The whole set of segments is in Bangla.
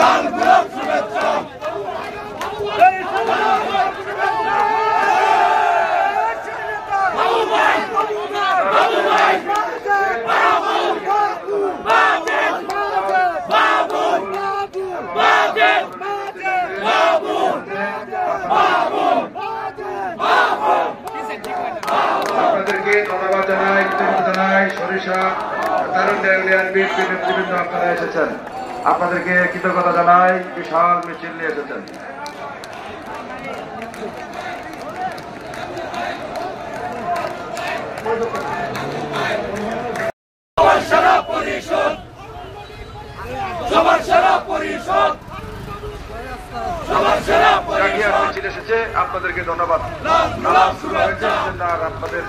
লাল গোলাপ শুভেচ্ছা বাবু ভাই বাবু ভাই বাবু বাবু বাবু বাবু আপনাদেরকে ধন্যবাদ জানাই, কৃতজ্ঞতা জানাই। সরিষা তারুণ্যের বিএনপি নেতৃবৃন্দ আপনারা এসেছেন, আপনাদেরকে কৃতজ্ঞতা জানাই। বিশাল মিছিল নিয়ে এসেছেন। সেরা পরিষদ সবার সেরা পরিষদ সবার সেরা পরিষদ মিছিল এসেছে, আপনাদেরকে ধন্যবাদ। লাল গোলাপ শুভেচ্ছা আর আপনাদের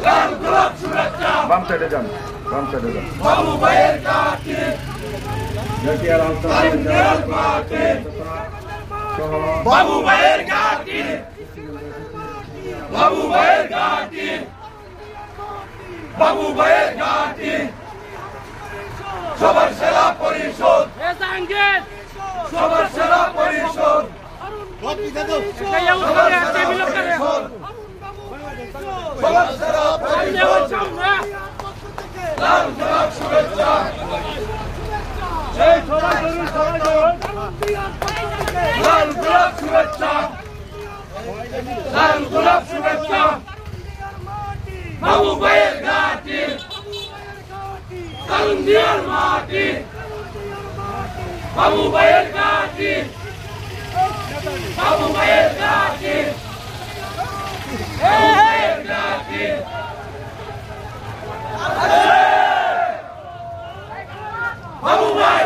লাল গোলাপ শুভেচ্ছা বাম সাইডে যান, বাম সাইডে যান। বাবু ভাইয়ের ঘাটি বাবু ভাইয়ের ঘাটি বাবু ভাইয়ের ঘাটি বাবু ভাইয়ের ঘাটি সবার সেরা পরিষদ সবার সেরা পরিষদ সবার সেরা পরিষদ লাল গোলাপ শুভেচ্ছা লাল গোলাপ শুভেচ্ছা লাল গোলাপ শুভেচ্ছা বাবু ভাইয়ের ঘাটি কালুন্দিয়ার মাটি বাবু ভাইয়ের ঘাটি বাবু ভাইয়ের ঘাটি বাবু ভাইয়ের ঘাটি বাবু ভাই